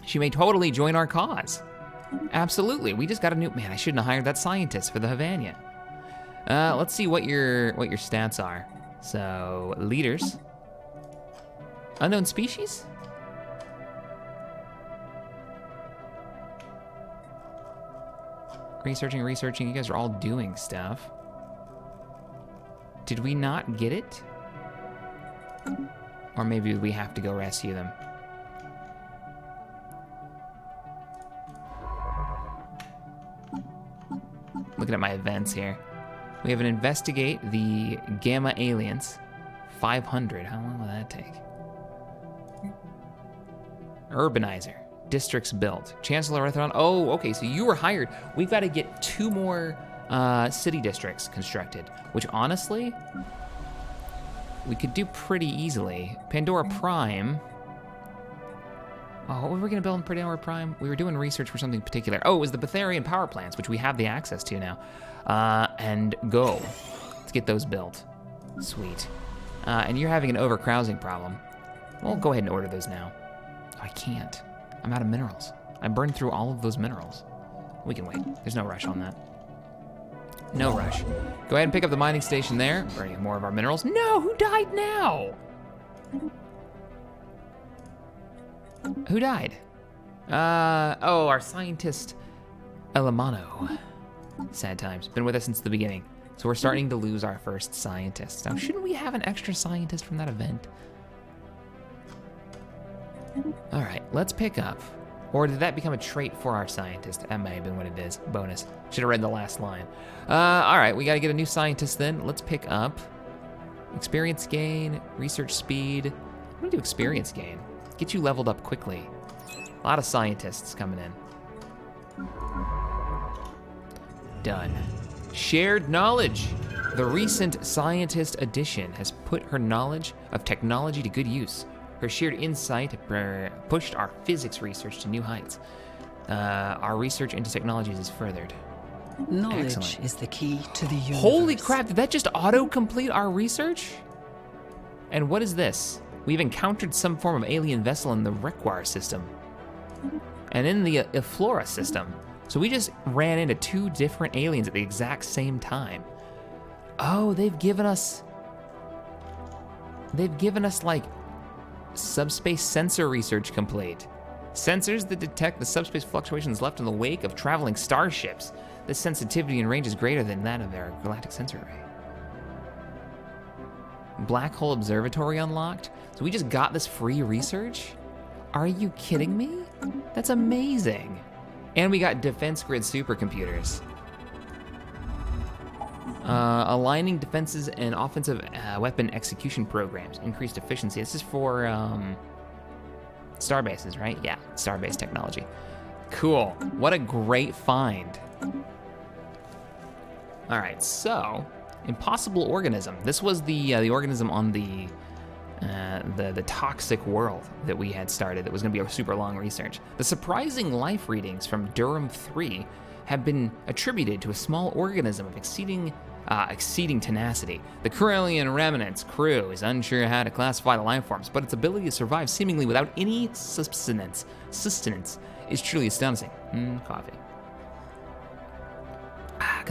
She may totally join our cause. Absolutely, we just got a new... Man, I shouldn't have hired that scientist for the Havania. Let's see what your stats are. So, leaders. Unknown species? Researching, you guys are all doing stuff. Did we not get it? Or maybe we have to go rescue them. Looking at my events here. We have an investigate the Gamma aliens. 500, how long will that take? Urbanizer. Districts built. Chancellor Rethron. Oh, okay, so you were hired. We've got to get 2 more city districts constructed, which honestly, we could do pretty easily. Pandora Prime. Oh, what were we gonna build in Pandora Prime? We were doing research for something particular. Oh, it was the Betharian power plants, which we have the access to now. And go. Let's get those built. Sweet. And you're having an overcrowding problem. Well, go ahead and order those now. Oh, I can't. I'm out of minerals. I burned through all of those minerals. We can wait. There's no rush on that. No rush. Go ahead and pick up the mining station there. Bring more of our minerals. No, who died now? Who died? Oh, our scientist, Elamano. Sad times. Been with us since the beginning. So we're starting to lose our first scientist. Now, shouldn't we have an extra scientist from that event? All right, let's pick up. Or did that become a trait for our scientist? That may have been what it is. Bonus. Should have read the last line. All right, we got to get a new scientist then. Let's pick up experience gain, research speed. I'm going to do experience gain. Get you leveled up quickly. A lot of scientists coming in. Done. Shared knowledge. The recent scientist edition has put her knowledge of technology to good use. Her shared insight pushed our physics research to new heights. Our research into technologies is furthered. Knowledge Excellent. is the key to the universe. Holy crap, did that just auto-complete our research? And what is this? We've encountered some form of alien vessel in the Require system. And in the Iflora system. So we just ran into 2 different aliens at the exact same time. Oh, they've given us like subspace sensor research complete. Sensors that detect the subspace fluctuations left in the wake of traveling starships. This sensitivity and range is greater than that of their galactic sensor array. Black hole observatory unlocked. So we just got this free research? Are you kidding me? That's amazing. And we got defense grid supercomputers. Aligning defenses and offensive weapon execution programs. Increased efficiency. This is for starbases, right? Yeah, starbase technology. Cool. What a great find. All right, so impossible organism. This was the organism on the toxic world that we had started. That was going to be a super long research. The surprising life readings from Durham 3 have been attributed to a small organism of exceeding tenacity. The Corellian Remnant's crew is unsure how to classify the life forms, but its ability to survive seemingly without any sustenance is truly astonishing. Coffee.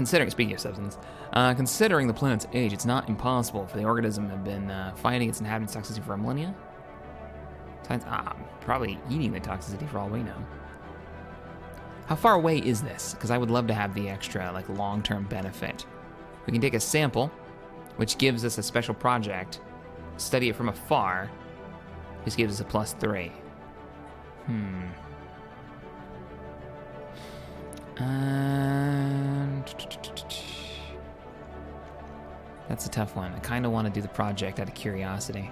Speaking of substance, considering the planet's age, it's not impossible for the organism to have been fighting its inhabitants' toxicity for a millennia. Probably eating the toxicity for all we know. How far away is this? Because I would love to have the extra, like, long-term benefit. We can take a sample, which gives us a special project, study it from afar. This gives us a +3. That's a tough one. I kind of want to do the project out of curiosity.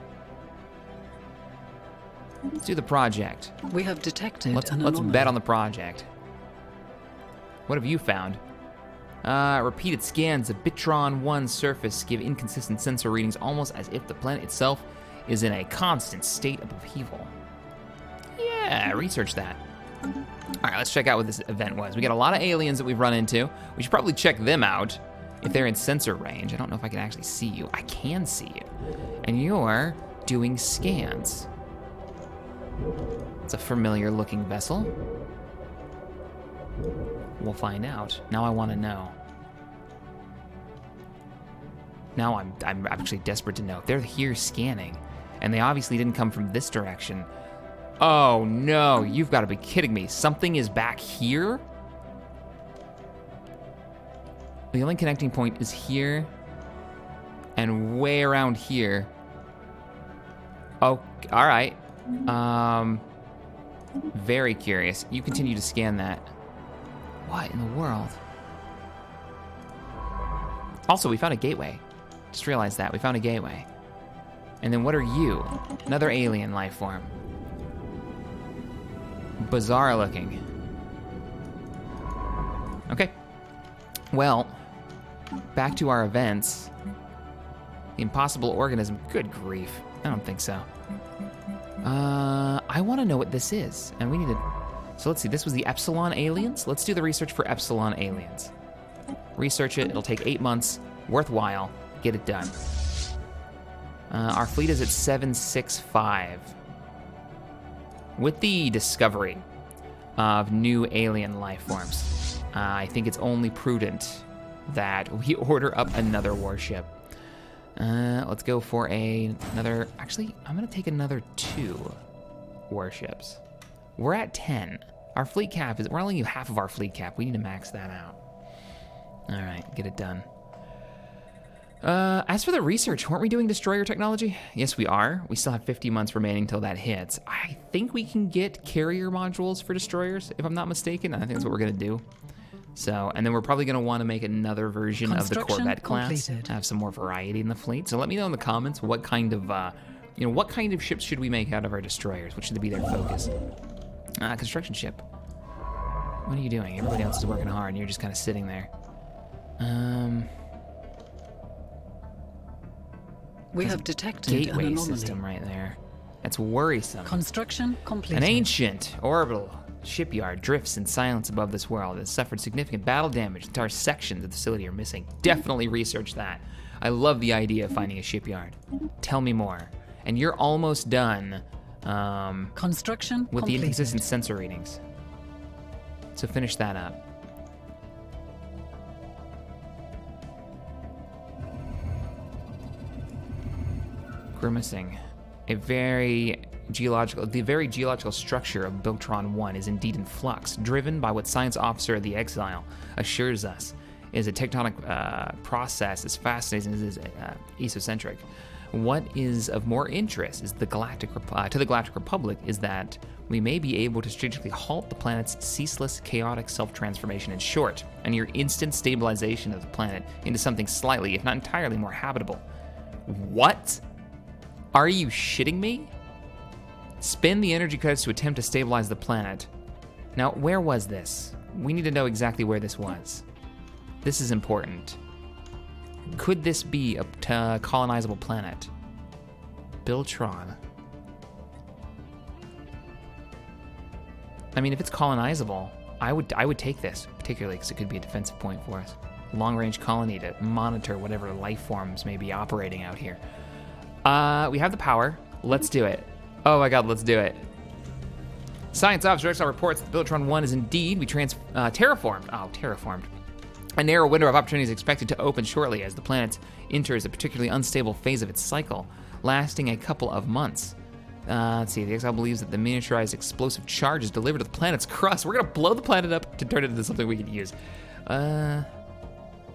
Let's do the project. We have detected an Let's anomaly. bet on the project. What have you found? Repeated scans of Bitron 1 surface give inconsistent sensor readings, almost as if the planet itself is in a constant state of upheaval. Yeah, research that. All right, let's check out what this event was. We got a lot of aliens that we've run into. We should probably check them out if they're in sensor range. I don't know if I can actually see you. I can see you. And you're doing scans. It's a familiar looking vessel. We'll find out. Now I want to know. Now I'm actually desperate to know. They're here scanning, and they obviously didn't come from this direction. Oh no, you've got to be kidding me. Something is back here? The only connecting point is here and way around here. Oh, all right. Very curious. You continue to scan that. What in the world? Also, we found a gateway. Just realized that. We found a gateway. And then what are you? Another alien life form. Bizarre looking. Okay. Well, back to our events. The impossible organism. Good grief. I don't think so. I want to know what this is. And we need to... So let's see, this was the Epsilon aliens. Let's do the research for Epsilon aliens. Research it, it'll take 8 months, worthwhile, get it done. Our fleet is at 765. With the discovery of new alien life forms, I think it's only prudent that we order up another warship. Let's go for another, actually, I'm gonna take another 2 warships. We're at 10. Our fleet cap we're only half of our fleet cap. We need to max that out. All right, get it done. As for the research, weren't we doing destroyer technology? Yes, we are. We still have 50 months remaining till that hits. I think we can get carrier modules for destroyers, if I'm not mistaken. I think that's what we're gonna do. So, and then we're probably gonna wanna make another version of the Corvette class, have some more variety in the fleet. So let me know in the comments what kind of, what kind of ships should we make out of our destroyers? What should be their focus? Construction ship. What are you doing? Everybody else is working hard and you're just kind of sitting there. We have detected gateway an anomaly. system right there. That's worrisome. Construction completed. An ancient orbital shipyard drifts in silence above this world. It has suffered significant battle damage. Entire sections of the facility are missing. Definitely research that. I love the idea of finding a shipyard. Tell me more. And you're almost done Construction with the completed. inconsistent sensor readings. So finish that up. Grimacing. The very geological structure of Biltron 1 is indeed in flux, driven by what Science Officer of the Exile assures us is a tectonic process as fascinating as it is esocentric. What is of more interest is to the Galactic Republic is that we may be able to strategically halt the planet's ceaseless, chaotic self-transformation. In short, a near instant stabilization of the planet into something slightly, if not entirely, more habitable. What? Are you shitting me? Spend the energy credits to attempt to stabilize the planet. Now, where was this? We need to know exactly where this was. This is important. Could this be a colonizable planet? Biltron. I mean, if it's colonizable, I would take this, particularly because it could be a defensive point for us. Long-range colony to monitor whatever life forms may be operating out here. We have the power. Let's do it. Oh my God, let's do it. Science Officer Exile reports that Biltron 1 is indeed terraformed. Oh, terraformed. A narrow window of opportunity is expected to open shortly as the planet enters a particularly unstable phase of its cycle, lasting a couple of months. Let's see, the Exile believes that the miniaturized explosive charge is delivered to the planet's crust. We're gonna blow the planet up to turn it into something we can use.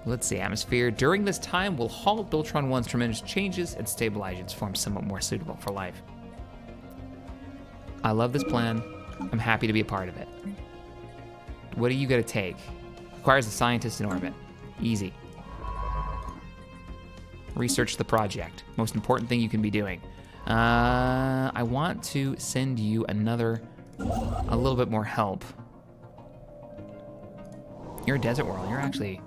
Let's see, atmosphere. During this time, we'll halt Biltron 1's tremendous changes and stabilize its form somewhat more suitable for life. I love this plan. I'm happy to be a part of it. What are you gonna take? Requires a scientist in orbit. Easy. Research the project. Most important thing you can be doing. I want to send you a little bit more help. You're a desert world. You're actually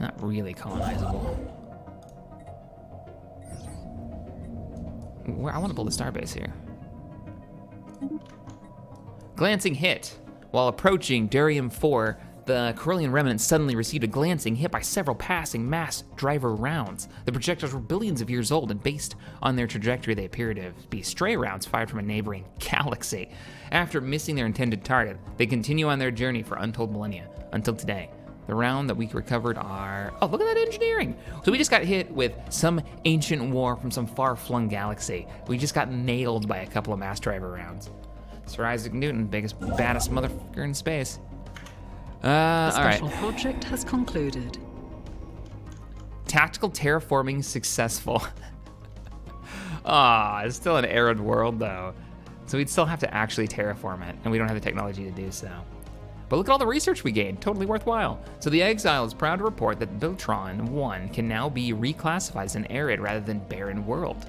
not really colonizable. I want to build a starbase here. Glancing hit. While approaching Durium 4, the Corellian remnant suddenly received a glancing hit by several passing mass driver rounds. The projectiles were billions of years old, and based on their trajectory, they appear to be stray rounds fired from a neighboring galaxy. After missing their intended target, they continue on their journey for untold millennia, until today. The round that we recovered are... Oh, look at that engineering! So we just got hit with some ancient war from some far-flung galaxy. We just got nailed by a couple of mass driver rounds. Sir Isaac Newton, biggest, baddest motherfucker in space. The special all right. project has concluded. Tactical terraforming successful. It's still an arid world though. So we'd still have to actually terraform it, and we don't have the technology to do so. But look at all the research we gained, totally worthwhile. So the Exile is proud to report that Biltron 1 can now be reclassified as an arid rather than barren world.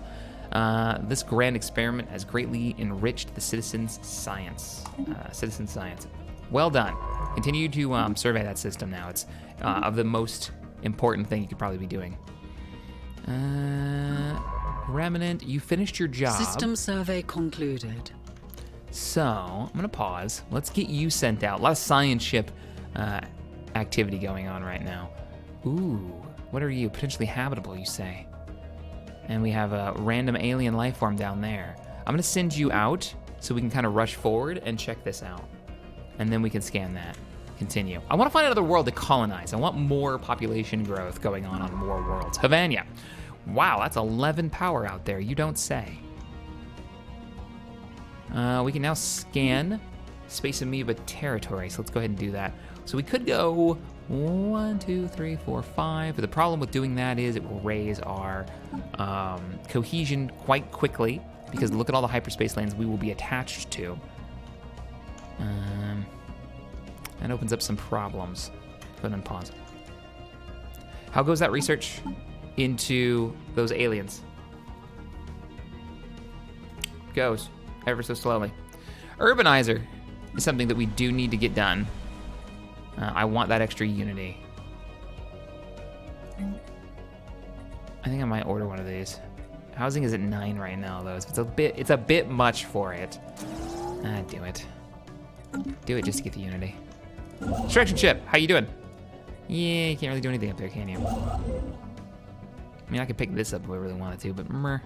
This grand experiment has greatly enriched the citizen science. Well done. Continue to survey that system now. It's of the most important thing you could probably be doing. Remnant, you finished your job. System survey concluded. So, I'm gonna pause. Let's get you sent out. A lot of science ship activity going on right now. Ooh, what are you? Potentially habitable, you say? And we have a random alien life form down there. I'm gonna send you out so we can kind of rush forward and check this out. And then we can scan that. continue. I want to find another world to colonize. I want more population growth going on more worlds. Havana. Wow, that's 11 power out there. You don't say. We can now scan Space Amoeba territory, so let's go ahead and do that. So we could go 1, 2, 3, 4, 5, but the problem with doing that is it will raise our cohesion quite quickly, because look at all the hyperspace lanes we will be attached to. That opens up some problems. Put on pause. How goes that research into those aliens? Goes ever so slowly. Urbanizer is something that we do need to get done. I want that extra unity. I think I might order one of these. Housing is at 9 right now, though. So it's a bit much for it. Do it. Do it just to get the unity. Extraction ship, how you doing? Yeah, you can't really do anything up there, can you? I mean, I could pick this up if I really wanted to, but meh.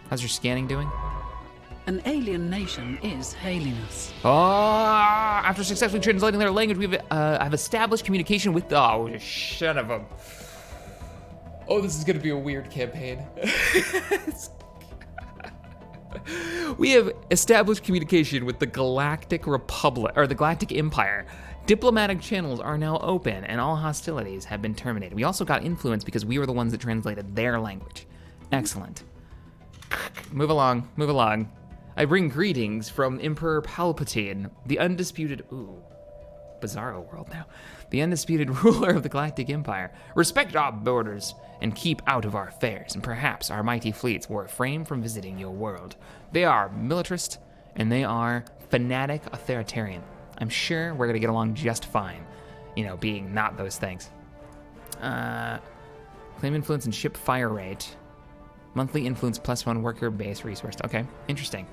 How's your scanning doing? An alien nation is hailing us. Oh, after successfully translating their language, we've have established communication with. Oh, son of a. Oh, this is gonna be a weird campaign. We have established communication with the Galactic Republic, or the Galactic Empire. Diplomatic channels are now open, and all hostilities have been terminated. We also got influence because we were the ones that translated their language. Excellent. Move along, move along. I bring greetings from Emperor Palpatine, the undisputed, bizarro world now. The undisputed ruler of the Galactic Empire. Respect our borders and keep out of our affairs, and perhaps our mighty fleets will refrain from visiting your world. They are militarist, and they are fanatic authoritarian. I'm sure we're gonna get along just fine, you know, being not those things. Claim influence and ship fire rate. Monthly influence +1 worker base resource. Okay, interesting.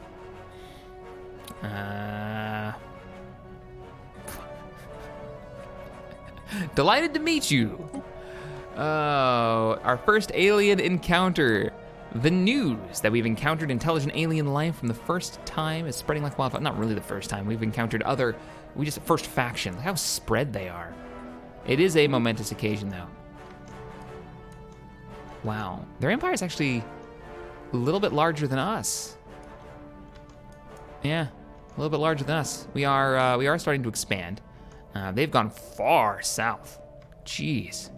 Delighted to meet you. Oh, our first alien encounter. The news that we've encountered intelligent alien life from the first time is spreading like wildfire. Not really the first time. We've encountered first faction. Look how spread they are. It is a momentous occasion, though. Wow, their empire is actually a little bit larger than us. Yeah, a little bit larger than us. We are starting to expand. They've gone far south. Jeez,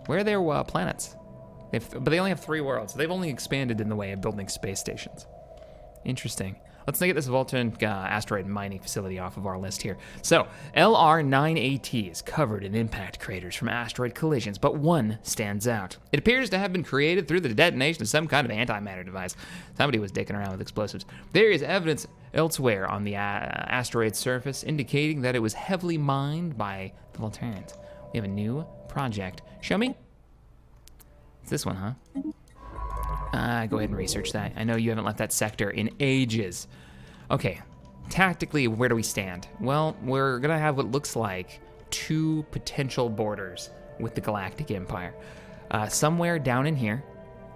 where are their planets? But they only have 3 worlds, so they've only expanded in the way of building space stations. Interesting. Let's get this Vulcan asteroid mining facility off of our list here. So, LR-9AT is covered in impact craters from asteroid collisions, but one stands out. It appears to have been created through the detonation of some kind of antimatter device. Somebody was dicking around with explosives. There is evidence elsewhere on the asteroid's surface indicating that it was heavily mined by the Vultarians. We have a new project. Show me. It's this one, huh? Go ahead and research that. I know you haven't left that sector in ages. Okay, tactically, where do we stand? Well, we're gonna have what looks like 2 potential borders with the Galactic Empire. Somewhere down in here,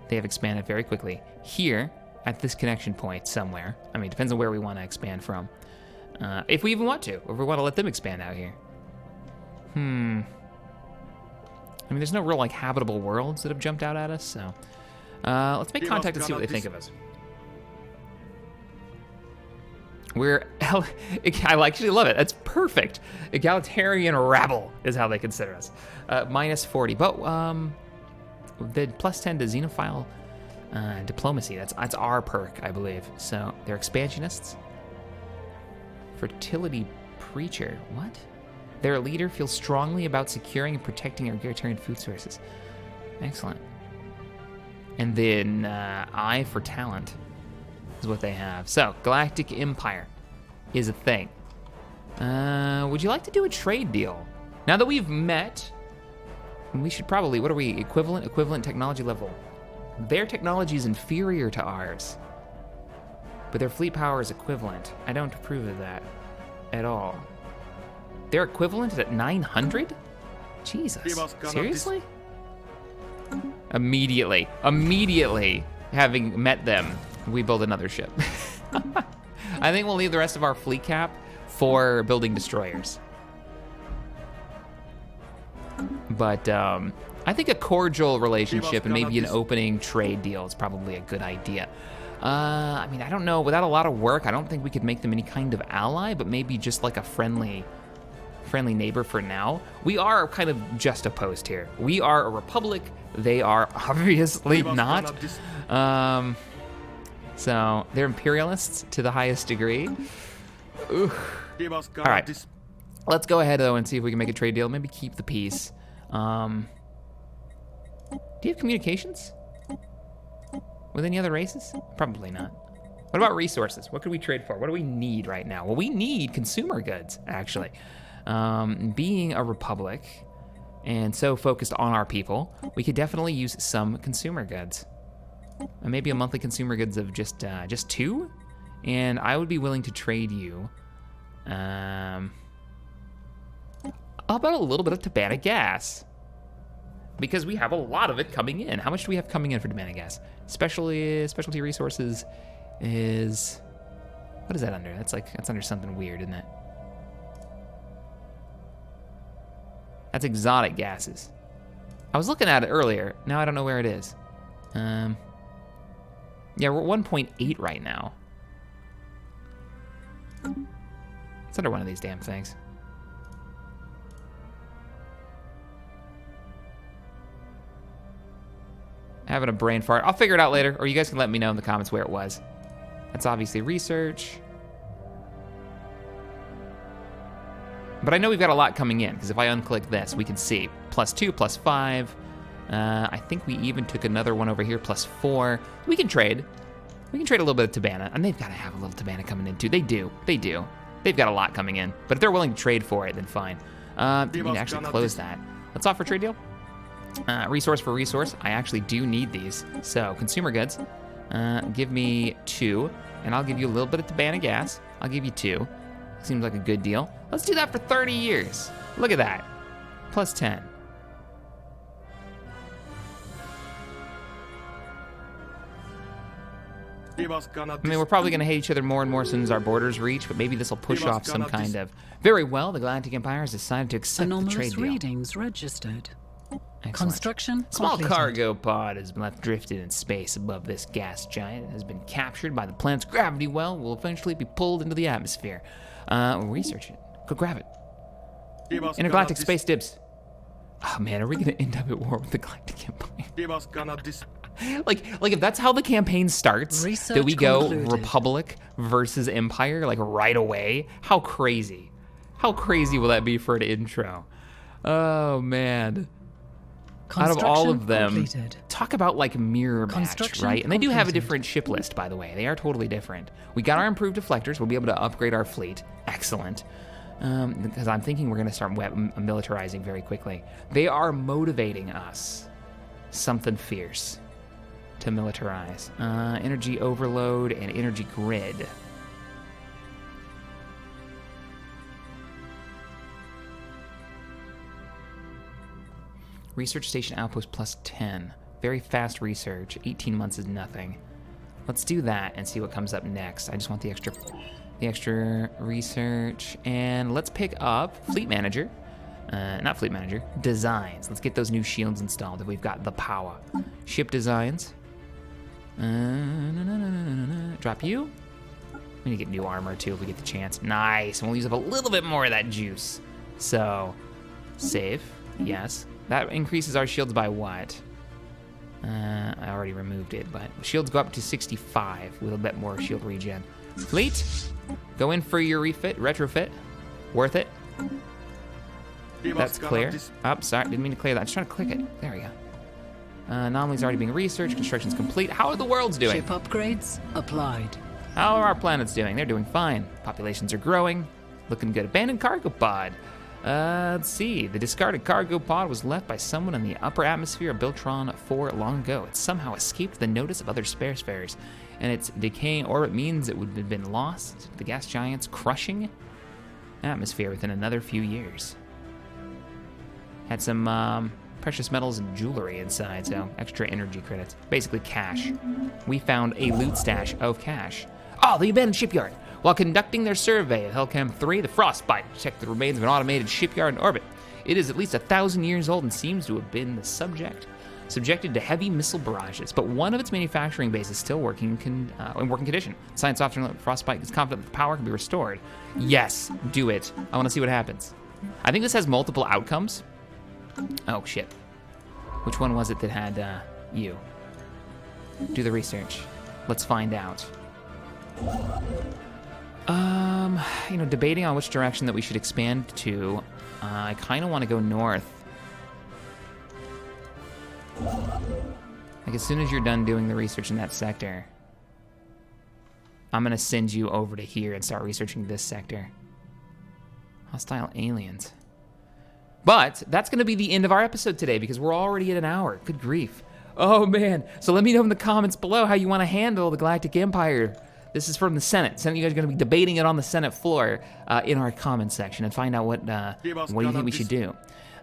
they have expanded very quickly. Here, at this connection point somewhere, I mean, depends on where we want to expand from. If we even want to, or if we want to let them expand out here. I mean, there's no real, like, habitable worlds that have jumped out at us, so... let's make contact and see what they think of us. I actually love it. That's perfect. Egalitarian rabble is how they consider us. -40, but the +10 to xenophile diplomacy. That's our perk, I believe. So they're expansionists. Fertility preacher. What? Their leader feels strongly about securing and protecting egalitarian food sources. Excellent. And then eye for talent is what they have. So, Galactic Empire is a thing. Would you like to do a trade deal? Now that we've met, we should probably, what are we, equivalent technology level. Their technology is inferior to ours, but their fleet power is equivalent. I don't approve of that at all. Their equivalent is at 900? Jesus, seriously? Immediately having met them, we build another ship. I think we'll leave the rest of our fleet cap for building destroyers. But I think a cordial relationship and maybe an opening trade deal is probably a good idea. I mean, I don't know. Without a lot of work, I don't think we could make them any kind of ally, but maybe just like a friendly neighbor for now. We are kind of just opposed here. We are a republic. They are obviously not. So they're imperialists to the highest degree. All right. Let's go ahead, though, and see if we can make a trade deal. Maybe keep the peace. Do you have communications with any other races? Probably not. What about resources? What could we trade for? What do we need right now? Well, we need consumer goods, actually. Being a republic and so focused on our people, we could definitely use some consumer goods. Maybe a monthly consumer goods of just 2, and I would be willing to trade you. How about a little bit of Tabana gas? Because we have a lot of it coming in. How much do we have coming in for Tabana gas? Specialty resources is, what is that under? That's under something weird, isn't it? That's exotic gases. I was looking at it earlier. Now I don't know where it is. Yeah, we're at 1.8 right now. It's under one of these damn things. Having a brain fart. I'll figure it out later, or you guys can let me know in the comments where it was. That's obviously research. But I know we've got a lot coming in, because if I unclick this, we can see +2, +5. I think we even took another one over here, +4. We can trade. We can trade a little bit of Tabana, and they've got to have a little Tabana coming in too. They do. They've got a lot coming in, but if they're willing to trade for it, then fine. We can actually close that. Let's offer a trade deal. Resource for resource. I actually do need these. So consumer goods, give me 2, and I'll give you a little bit of Tabana gas. I'll give you 2. Seems like a good deal. Let's do that for 30 years. Look at that. +10. I mean, we're probably going to hate each other more and more as soon as our borders reach, but maybe this will push off some kind of... Very well, the Galactic Empire has decided to accept the trade deal. Readings registered. Excellent. Construction Small completed. cargo pod has been left drifted in space above this gas giant. It has been captured by the planet's gravity well. Will eventually be pulled into the atmosphere. We'll research it. Go grab it. Intergalactic space dibs. Oh man, are we gonna end up at war with the Galactic Empire? like if that's how the campaign starts, Research that we go concluded. Republic versus Empire, like right away. How crazy? How crazy will that be for an intro? Oh man. Out of all of them, completed. talk about like mirror match, right? And they do have a different ship list, by the way. They are totally different. We got our improved deflectors. We'll be able to upgrade our fleet. Excellent. Because I'm thinking we're going to start militarizing very quickly. They are motivating us. Something fierce to militarize. Energy overload and energy grid. Research station outpost +10. Very fast research. 18 months is nothing. Let's do that and see what comes up next. I just want the extra research. And let's pick up fleet manager. Not fleet manager. Designs. Let's get those new shields installed if we've got the power. Ship designs. Drop you. We need to get new armor too if we get the chance. Nice. And we'll use up a little bit more of that juice. So, save. Yes. That increases our shields by what? I already removed it, but shields go up to 65 with a bit more shield regen. Fleet, go in for your refit, retrofit. Worth it. That's clear. Oh, sorry, didn't mean to clear that. I'm just trying to click it. There we go. Anomalies already being researched. Construction's complete. How are the worlds doing? Ship upgrades applied. How are our planets doing? They're doing fine. Populations are growing. Looking good. Abandoned cargo pod. Let's see. The discarded cargo pod was left by someone in the upper atmosphere of Biltron 4 long ago. It somehow escaped the notice of other spacefarers, and its decaying orbit means it would have been lost to the gas giant's crushing atmosphere within another few years. Had some precious metals and jewelry inside, so extra energy credits. Basically cash. We found a loot stash of cash. Oh, the abandoned shipyard. While conducting their survey of Hellcam 3, the Frostbite checked the remains of an automated shipyard in orbit. It is at least 1,000 years old and seems to have been subjected to heavy missile barrages, but one of its manufacturing bases is still in working condition. Science officer Frostbite is confident that the power can be restored. Yes, do it. I want to see what happens. I think this has multiple outcomes. Oh, shit. Which one was it that had you? Do the research. Let's find out. Debating on which direction that we should expand to. I kind of want to go north. Like, as soon as you're done doing the research in that sector, I'm gonna send you over to here and start researching this sector. Hostile aliens. But that's gonna be the end of our episode today because we're already at an hour. Good grief. Oh man. So let me know in the comments below how you want to handle the Galactic Empire. This is from the Senate. You guys are going to be debating it on the Senate floor in our comments section and find out what you think we should do.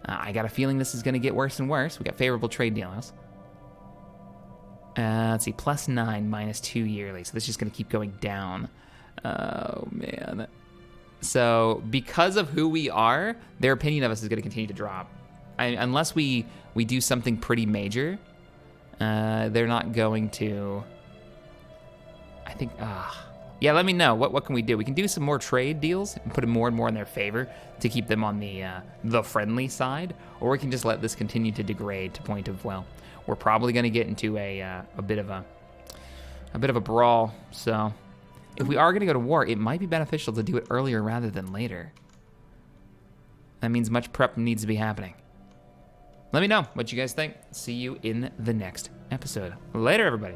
I got a feeling this is going to get worse and worse. We got favorable trade deals. Let's see, +9, -2 yearly. So this is just going to keep going down. Oh, man. So because of who we are, their opinion of us is going to continue to drop. Unless we do something pretty major, they're not going to... I think, yeah, let me know. What can we do? We can do some more trade deals and put it more and more in their favor to keep them on the friendly side, or we can just let this continue to degrade to point of, well, we're probably going to get into a bit of a brawl. So if we are going to go to war, it might be beneficial to do it earlier rather than later. That means much prep needs to be happening. Let me know what you guys think. See you in the next episode. Later, everybody.